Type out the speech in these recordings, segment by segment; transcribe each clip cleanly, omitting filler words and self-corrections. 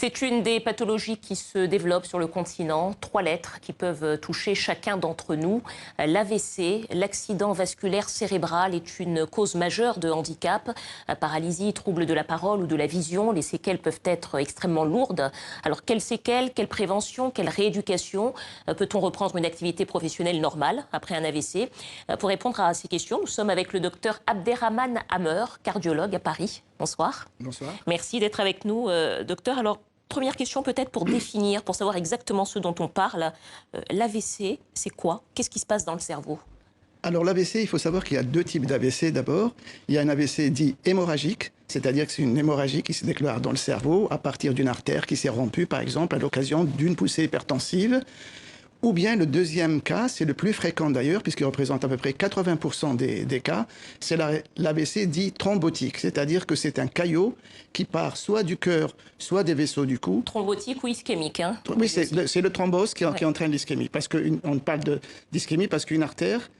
C'est une des pathologies qui se développent sur le continent. 3 lettres qui peuvent toucher chacun d'entre nous. L'AVC, l'accident vasculaire cérébral, est une cause majeure de handicap. Paralysie, troubles de la parole ou de la vision, les séquelles peuvent être extrêmement lourdes. Alors, quelles séquelles, quelle prévention, quelle rééducation? Peut-on reprendre une activité professionnelle normale après un AVC? Pour répondre à ces questions, nous sommes avec le docteur Abderrahmane Hammer, cardiologue à Paris. Bonsoir. Bonsoir. Merci d'être avec nous, docteur. Alors, première question peut-être pour définir, pour savoir exactement ce dont on parle. L'AVC, c'est quoi? Qu'est-ce qui se passe dans le cerveau? Alors l'AVC, il faut savoir qu'il y a 2 types d'AVC d'abord. Il y a un AVC dit hémorragique, c'est-à-dire que c'est une hémorragie qui se déclare dans le cerveau à partir d'une artère qui s'est rompue, par exemple, à l'occasion d'une poussée hypertensive. Ou bien le deuxième cas, c'est le plus fréquent d'ailleurs, puisqu'il représente à peu près 80% des cas, c'est l'AVC dit thrombotique, c'est-à-dire que c'est un caillot qui part soit du cœur, soit des vaisseaux du cou. Thrombotique ou ischémique, hein? Oui, c'est le thrombose qui entraîne l'ischémie. On parle d'ischémie parce qu'une artère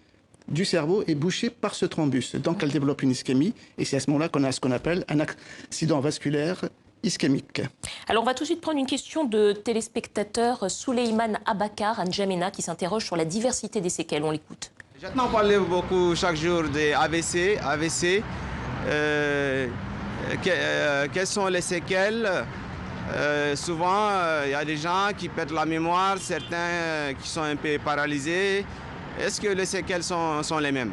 du cerveau est bouchée par ce thrombus. Donc elle développe une ischémie, et c'est à ce moment-là qu'on a ce qu'on appelle un accident vasculaire ischémique. Alors on va tout de suite prendre une question de téléspectateur Souleymane Abakar, à N'Djamena, qui s'interroge sur la diversité des séquelles. On l'écoute. J'entends parler beaucoup chaque jour des AVC. Quelles sont les séquelles? Souvent, il y a des gens qui perdent la mémoire, certains qui sont un peu paralysés. Est-ce que les séquelles sont les mêmes?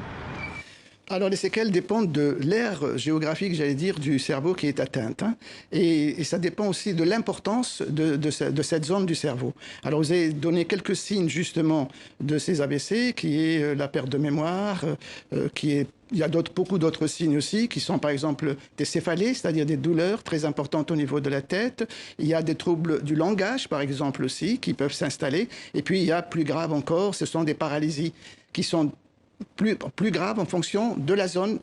Alors, les séquelles dépendent de l'aire géographique, j'allais dire, du cerveau qui est atteinte. Et ça dépend aussi de l'importance de cette zone du cerveau. Alors, vous avez donné quelques signes, justement, de ces AVC, qui est la perte de mémoire, il y a beaucoup d'autres signes aussi, qui sont par exemple des céphalées, c'est-à-dire des douleurs très importantes au niveau de la tête. Il y a des troubles du langage, par exemple, aussi, qui peuvent s'installer. Et puis, il y a plus grave encore, ce sont des paralysies qui sont plus grave en fonction de la zone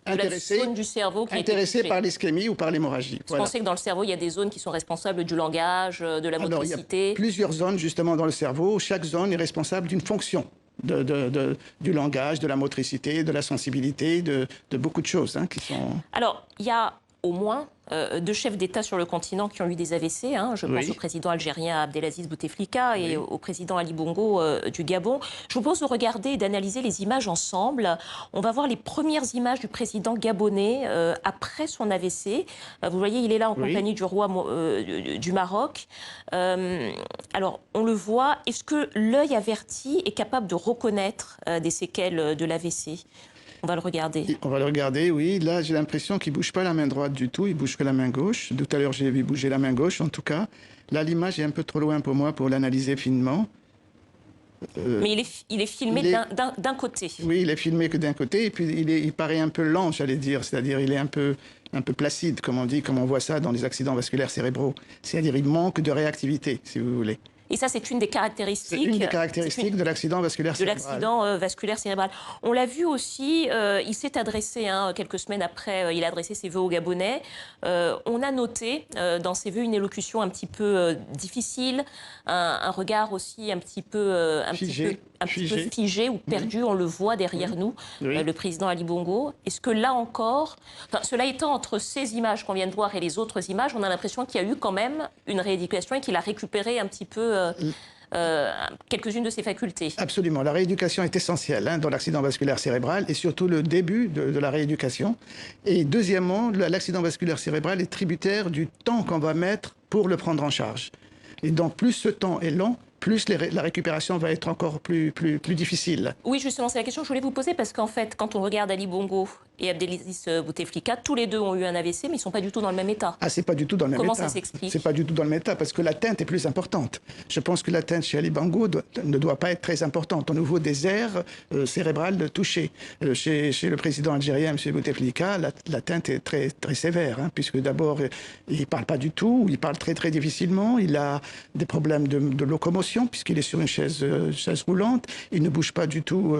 intéressée, la zone du cerveau qui intéressée par l'ischémie ou par l'hémorragie. Voilà. Vous pensez que dans le cerveau, il y a des zones qui sont responsables du langage, de la motricité? Il y a plusieurs zones justement dans le cerveau. Chaque zone est responsable d'une fonction du langage, de la motricité, de la sensibilité, de beaucoup de choses qui sont... Alors, il y a au moins 2 chefs d'État sur le continent qui ont eu des AVC. Je pense au président algérien Abdelaziz Bouteflika et au président Ali Bongo du Gabon. Je vous propose de regarder et d'analyser les images ensemble. On va voir les premières images du président gabonais après son AVC. Vous voyez, il est là en compagnie du roi du Maroc. Alors, on le voit. Est-ce que l'œil averti est capable de reconnaître des séquelles de l'AVC? On va le regarder. On va le regarder, oui. Là, j'ai l'impression qu'il ne bouge pas la main droite du tout, il bouge que la main gauche. Tout à l'heure, j'ai vu bouger la main gauche, en tout cas. Là, l'image est un peu trop loin pour moi pour l'analyser finement. Mais il est filmé d'un côté. Oui, il est filmé que d'un côté, et puis il paraît un peu lent, j'allais dire. C'est-à-dire, il est un peu placide, comme on voit ça dans les accidents vasculaires cérébraux. C'est-à-dire, il manque de réactivité, si vous voulez. Et ça, c'est une des caractéristiques. C'est une des caractéristiques de l'accident vasculaire cérébral. De l'accident vasculaire cérébral. On l'a vu aussi, il s'est adressé, quelques semaines après, il a adressé ses vœux aux Gabonais. On a noté dans ses vœux une élocution un petit peu difficile, un regard aussi un petit peu figé ou perdu. On le voit derrière nous, le président Ali Bongo. Est-ce que là encore, cela étant, entre ces images qu'on vient de voir et les autres images, on a l'impression qu'il y a eu quand même une rééducation et qu'il a récupéré un petit peu quelques-unes de ses facultés. Absolument. La rééducation est essentielle dans l'accident vasculaire cérébral et surtout le début de la rééducation. Et deuxièmement, l'accident vasculaire cérébral est tributaire du temps qu'on va mettre pour le prendre en charge. Et donc, plus ce temps est long, plus la récupération va être encore plus difficile. Oui, justement, c'est la question que je voulais vous poser, parce qu'en fait, quand on regarde Ali Bongo et Abdelaziz Bouteflika, tous les deux ont eu un AVC, mais ils ne sont pas du tout dans le même état. Ah, c'est pas du tout dans le même état. Comment ça s'explique? C'est pas du tout dans le même état, parce que l'atteinte est plus importante. Je pense que l'atteinte chez Ali Bongo ne doit pas être très importante au niveau des aires cérébrales touchées. Chez le président algérien, M. Bouteflika, l'atteinte est très, très sévère, puisque d'abord, il ne parle pas du tout, il parle très, très difficilement, il a des problèmes de locomotion, puisqu'il est sur une chaise roulante, il ne bouge pas du tout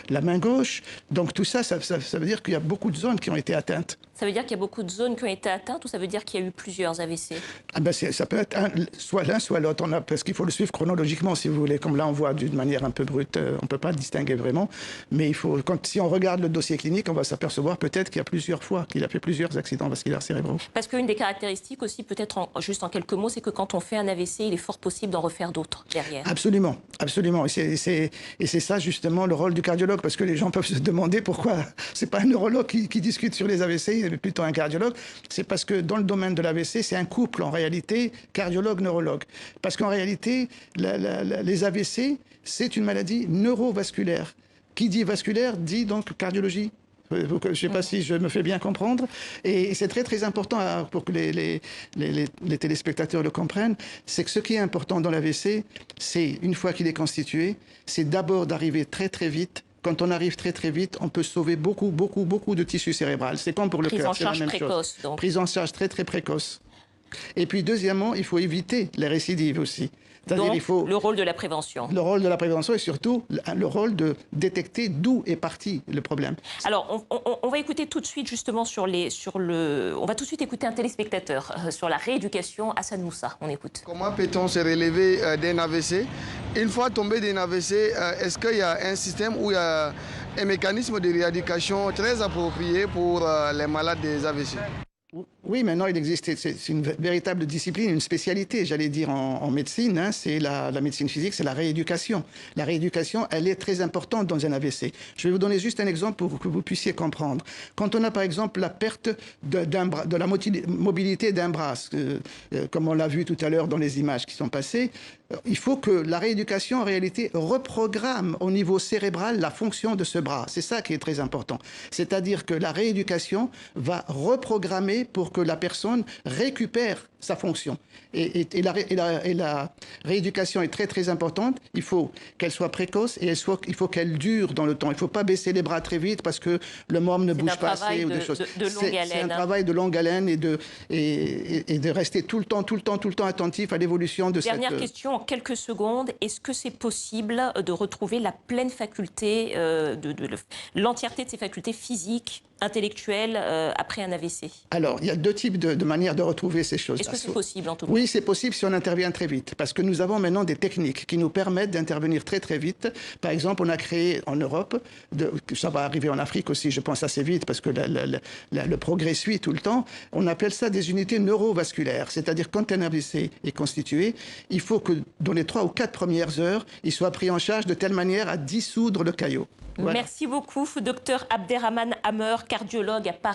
la main gauche. Donc tout ça, ça veut dire qu'il y a beaucoup de zones qui ont été atteintes. Ça veut dire qu'il y a beaucoup de zones qui ont été atteintes ou ça veut dire qu'il y a eu plusieurs AVC? Ah ben ça peut être soit l'un, soit l'autre. Parce qu'il faut le suivre chronologiquement, si vous voulez. Comme là, on voit d'une manière un peu brute, on ne peut pas distinguer vraiment. Mais il faut, si on regarde le dossier clinique, on va s'apercevoir peut-être qu'il y a plusieurs fois, qu'il a fait plusieurs accidents vasculaires cérébraux. Parce qu'une des caractéristiques aussi, peut-être juste en quelques mots, c'est que quand on fait un AVC, il est fort possible d'en refaire d'autres derrière. Absolument, absolument. Et c'est ça justement le rôle du cardiologue. Parce que les gens peuvent se demander pourquoi c'est pas un neurologue qui discute sur les AVC, mais plutôt un cardiologue. C'est parce que dans le domaine de l'AVC, c'est un couple en réalité cardiologue-neurologue. Parce qu'en réalité, les AVC, c'est une maladie neurovasculaire. Qui dit vasculaire dit donc cardiologie. Je ne sais pas si je me fais bien comprendre. Et c'est très, très important pour que les téléspectateurs le comprennent. C'est que ce qui est important dans l'AVC, c'est, une fois qu'il est constitué, c'est d'abord d'arriver très, très vite. Quand on arrive très, très vite, on peut sauver beaucoup, beaucoup, beaucoup de tissu cérébral. C'est comme pour le cœur, c'est la même chose. Prise en charge précoce, donc. Prise en charge très, très précoce. Et puis, deuxièmement, il faut éviter les récidives aussi. Donc, le rôle de la prévention. Le rôle de la prévention et surtout le rôle de détecter d'où est parti le problème. Alors, on va écouter tout de suite justement on va tout de suite écouter un téléspectateur sur la rééducation, Hassan Moussa. On écoute. Comment peut-on se relever d'un AVC? Une fois tombé d'un AVC, est-ce qu'il y a un système où il y a un mécanisme de rééducation très approprié pour les malades des AVC? Oui, maintenant il existe, c'est une véritable discipline, une spécialité, j'allais dire, en médecine, hein, c'est la médecine physique, c'est la rééducation. La rééducation, elle est très importante dans un AVC. Je vais vous donner juste un exemple pour que vous puissiez comprendre. Quand on a par exemple la perte de la mobilité d'un bras, comme on l'a vu tout à l'heure dans les images qui sont passées, il faut que la rééducation, en réalité, reprogramme au niveau cérébral la fonction de ce bras. C'est ça qui est très important. C'est-à-dire que la rééducation va reprogrammer pour que la personne récupère sa fonction. Et la rééducation est très, très importante. Il faut qu'elle soit précoce et il faut qu'elle dure dans le temps. Il ne faut pas baisser les bras très vite parce que le membre ne bouge pas assez. C'est un travail de longue haleine et de rester tout le temps attentif à l'évolution de cette... Dernière question, en quelques secondes. Est-ce que c'est possible de retrouver la pleine faculté, l'entièreté de ses facultés physiques, intellectuelles, après un AVC? Alors, il y a deux types de manières de retrouver ces choses. Est-ce que c'est possible en tout cas? Oui, c'est possible si on intervient très vite. Parce que nous avons maintenant des techniques qui nous permettent d'intervenir très très vite. Par exemple, on a créé en Europe, ça va arriver en Afrique aussi, je pense assez vite, parce que le progrès suit tout le temps. On appelle ça des unités neurovasculaires. C'est-à-dire quand un AVC est constitué, il faut que dans les 3 ou 4 premières heures, il soit pris en charge de telle manière à dissoudre le caillot. Voilà. Merci beaucoup, docteur Abderrahmane Hammer, cardiologue à Paris.